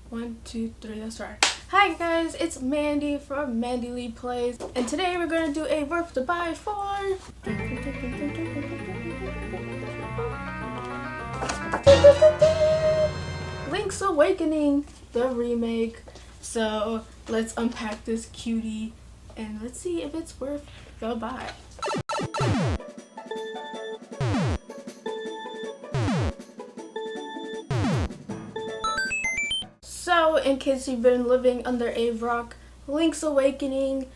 1, 2, 3, let's start. Hi guys, it's Mandy from MandyleePlays, and today we're gonna do a worth to buy for Links Awakening, the remake. So let's unpack this cutie and let's see if it's worth the buy. So, in case you've been living under a rock, Links Awakening,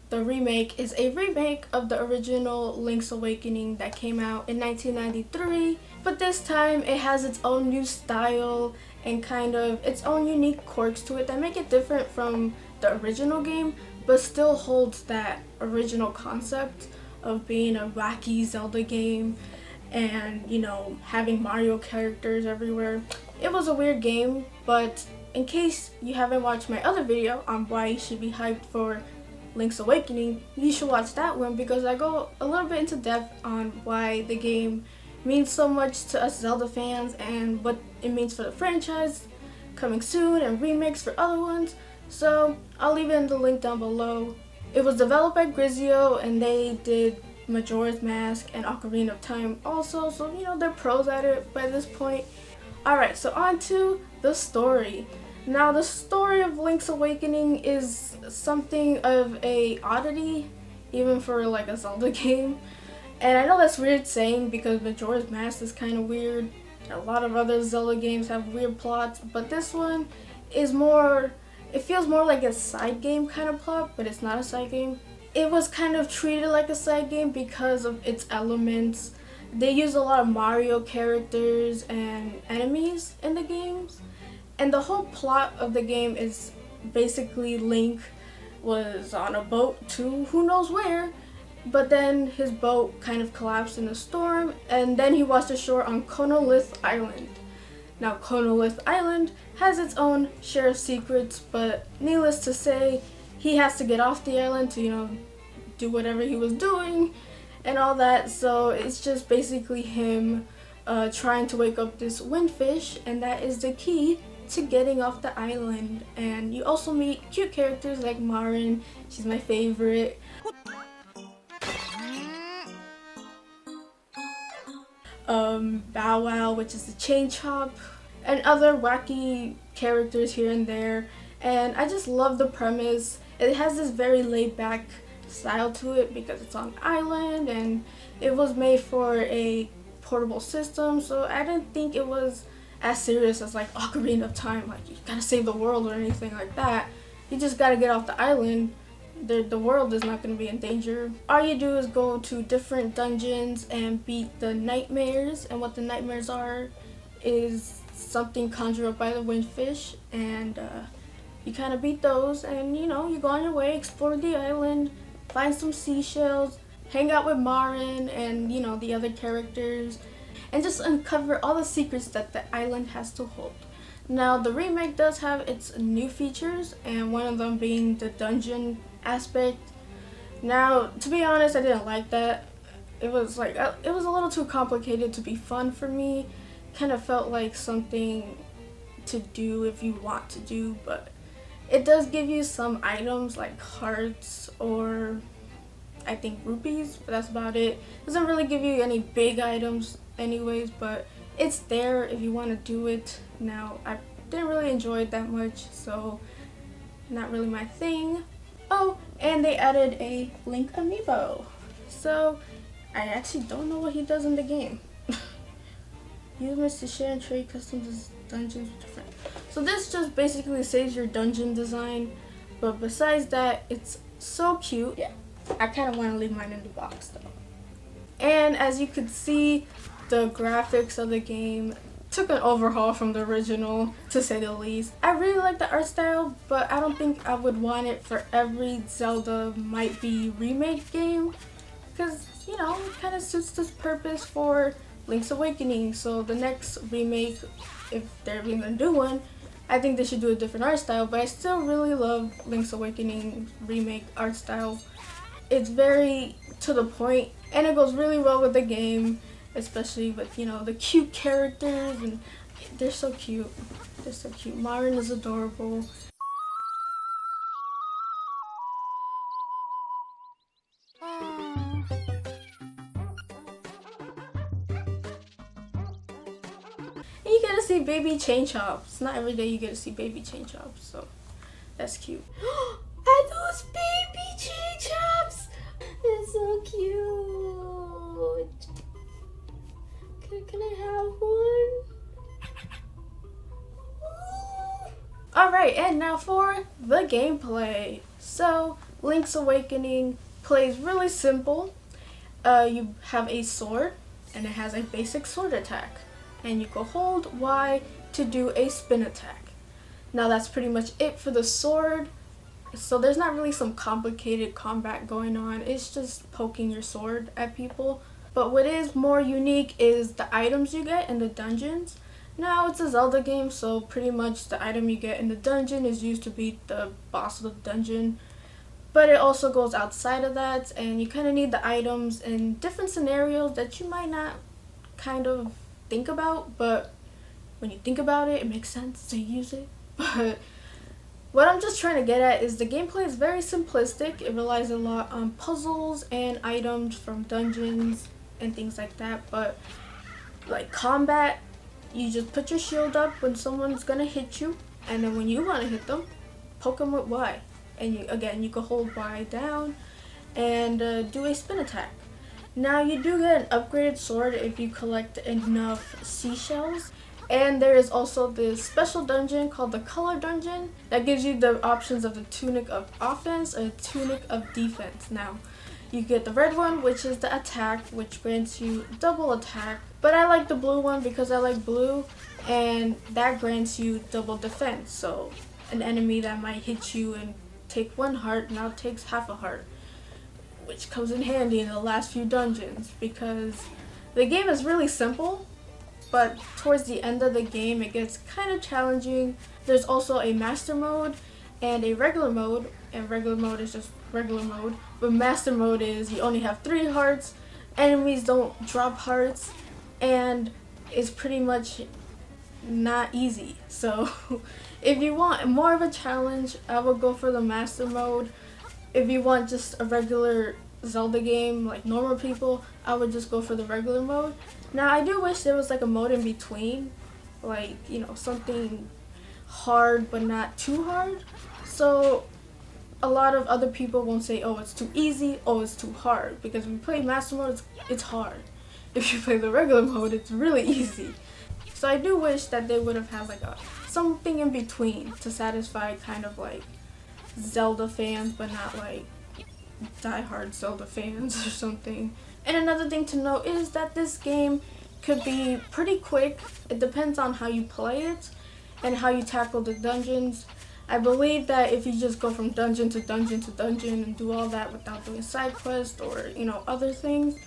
the remake, is a remake of the original Links Awakening that came out in 1993, but this time it has its own new style and kind of its own unique quirks to it that make it different from the original game, but still holds that original concept of being a wacky Zelda game and, you know, having Mario characters everywhere. It was a weird game, but in case you haven't watched my other video on why you should be hyped for Link's Awakening, you should watch that one because I go a little bit into depth on why the game means so much to us Zelda fans and what it means for the franchise coming soon and remakes for other ones. So I'll leave it in the link down below. It was developed by Grizio and they did Majora's Mask and Ocarina of Time also, so you know they're pros at it by this point. Alright, so on to the story. Now the story of Link's Awakening is something of a oddity, even for like a Zelda game. And I know that's weird saying because Majora's Mask is kind of weird. A lot of other Zelda games have weird plots, but this one is more, it feels more like a side game kind of plot, but it's not a side game. It was kind of treated like a side game because of its elements. They use a lot of Mario characters and enemies in the games. And the whole plot of the game is basically Link was on a boat to who knows where, but then his boat kind of collapsed in a storm, and then he washed ashore on Konolith Island. Now Konolith Island has its own share of secrets, but needless to say, he has to get off the island to, you know, do whatever he was doing and all that. So it's just basically him trying to wake up this windfish, and that is the key to getting off the island. And you also meet cute characters like Marin, she's my favorite. Bow Wow, which is the chain chomp, and other wacky characters here and there. And I just love the premise. It has this very laid back style to it because it's on an island and it was made for a portable system, so I didn't think it was as serious as like Ocarina of Time, like you gotta save the world or anything like that. You just gotta get off the island. The world is not gonna be in danger. All you do is go to different dungeons and beat the nightmares, and what the nightmares are is something conjured up by the windfish, and you kind of beat those, and you know, you go on your way, explore the island, find some seashells, hang out with Marin and, you know, the other characters, and just uncover all the secrets that the island has to hold. Now the remake does have its new features, and one of them being the dungeon aspect. Now to be honest, I didn't like that. It was like it was a little too complicated to be fun for me. Kind of felt like something to do if you want to do, but it does give you some items like hearts or I think rupees, but that's about it. Doesn't really give you any big items anyways, but it's there if you want to do it. Now I didn't really enjoy it that much, so not really my thing. Oh, and they added a Link Amiibo, so I actually don't know what he does in the game. Use this to share and trade custom dungeons with your friends. So this just basically saves your dungeon design, but besides that, it's so cute. Yeah, I kind of want to leave mine in the box though. And as you could see, the graphics of the game took an overhaul from the original, to say the least. I really like the art style, but I don't think I would want it for every Zelda might be remake game, because, you know, it kind of suits this purpose for Link's Awakening. So the next remake, if they're even gonna do one, I think they should do a different art style, but I still really love Link's Awakening remake art style. It's very to the point, and it goes really well with the game, especially with, you know, the cute characters, and they're so cute. They're so cute. Marin is adorable. And you get to see baby chain chops. Not every day you get to see baby chain chops, so that's cute. Are those baby chain chops? They're so cute. Can I have one? Alright, and now for the gameplay. So, Link's Awakening plays really simple. You have a sword, and it has a basic sword attack. And you can hold Y to do a spin attack. Now that's pretty much it for the sword. So there's not really some complicated combat going on. It's just poking your sword at people. But what is more unique is the items you get in the dungeons. Now it's a Zelda game, so pretty much the item you get in the dungeon is used to beat the boss of the dungeon. But it also goes outside of that, and you kind of need the items in different scenarios that you might not kind of think about, but when you think about it, it makes sense to use it. But what I'm just trying to get at is the gameplay is very simplistic. It relies a lot on puzzles and items from dungeons and things like that. But like combat, you just put your shield up when someone's gonna hit you, and then when you want to hit them, poke them with Y. And you can hold Y down and do a spin attack. Now you do get an upgraded sword if you collect enough seashells. And there is also this special dungeon called the Color Dungeon that gives you the options of the Tunic of Offense or the Tunic of Defense. Now, you get the red one, which is the attack, which grants you double attack. But I like the blue one because I like blue, and that grants you double defense. So an enemy that might hit you and take 1 heart now takes half a heart, which comes in handy in the last few dungeons because the game is really simple, but towards the end of the game it gets kind of challenging. There's also a master mode and a regular mode, and regular mode is just regular mode, but master mode is you only have 3 hearts, enemies don't drop hearts, and it's pretty much not easy. So if you want more of a challenge, I would go for the master mode. If you want just a regular Zelda game like normal people, I would just go for the regular mode. Now I do wish there was like a mode in between, like, you know, something hard but not too hard, so a lot of other people won't say, oh, it's too easy, oh, it's too hard, because if you play master mode, it's hard. If you play the regular mode, it's really easy. So I do wish that they would have had like something in between to satisfy kind of like Zelda fans, but not like die-hard Zelda fans or something. And another thing to note is that this game could be pretty quick. It depends on how you play it and how you tackle the dungeons. I believe that if you just go from dungeon to dungeon to dungeon and do all that without doing side quests or, you know, other things,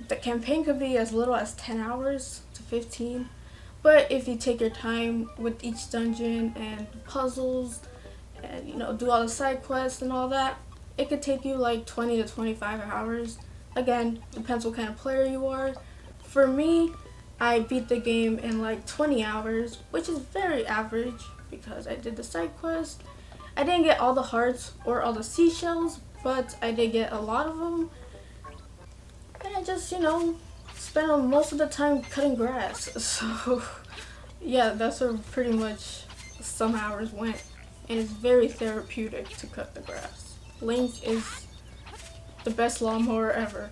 the campaign could be as little as 10 hours to 15. But if you take your time with each dungeon and puzzles and, you know, do all the side quests and all that, it could take you like 20 to 25 hours. Again, depends what kind of player you are. For me, I beat the game in like 20 hours, which is very average because I did the side quest. I didn't get all the hearts or all the seashells, but I did get a lot of them. And I just, you know, spent most of the time cutting grass. So yeah, that's where pretty much some hours went. And it's very therapeutic to cut the grass. Link is the best lawnmower ever.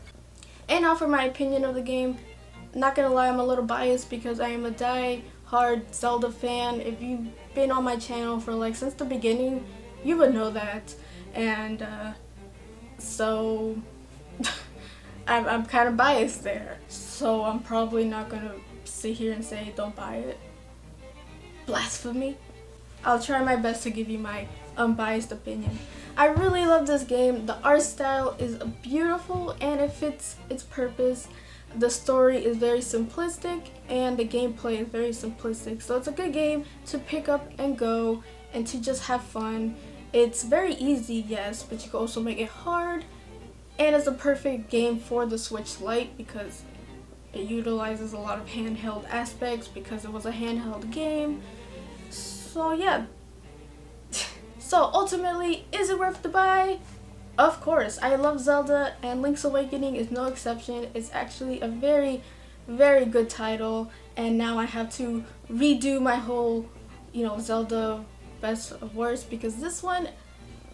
And now for my opinion of the game. Not gonna lie, I'm a little biased because I am a die-hard Zelda fan. If you've been on my channel for like since the beginning, you would know that. And so I'm kind of biased there. So I'm probably not gonna sit here and say don't buy it. Blasphemy. I'll try my best to give you my unbiased opinion. I really love this game. The art style is beautiful and it fits its purpose. The story is very simplistic and the gameplay is very simplistic. So it's a good game to pick up and go and to just have fun. It's very easy, yes, but you can also make it hard. And it's a perfect game for the Switch Lite because it utilizes a lot of handheld aspects because it was a handheld game. So yeah. So ultimately, is it worth the buy? Of course. I love Zelda, and Link's Awakening is no exception. It's actually a very, very good title, and now I have to redo my whole, Zelda best of worst, because this one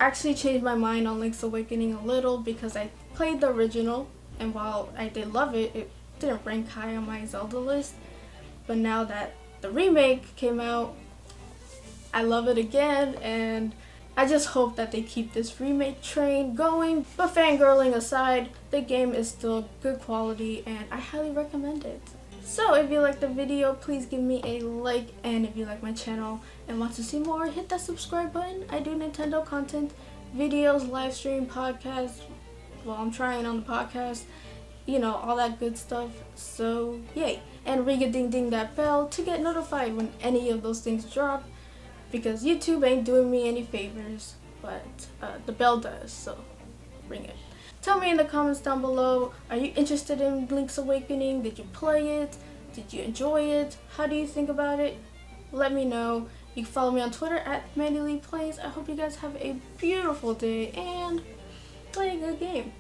actually changed my mind on Link's Awakening a little, because I played the original, and while I did love it, it didn't rank high on my Zelda list. But now that the remake came out, I love it again, and I just hope that they keep this remake train going. But fangirling aside, the game is still good quality, and I highly recommend it. So if you liked the video, please give me a like, and if you like my channel and want to see more, hit that subscribe button. I do Nintendo content, videos, live stream, podcasts. Well, I'm trying on the podcast, all that good stuff. So yay. And ring-a-ding-ding that bell to get notified when any of those things drop, because YouTube ain't doing me any favors, but the bell does, so ring it. Tell me in the comments down below, are you interested in Link's Awakening? Did you play it? Did you enjoy it? How do you think about it? Let me know. You can follow me on Twitter at MandyleePlays. I hope you guys have a beautiful day and play a good game.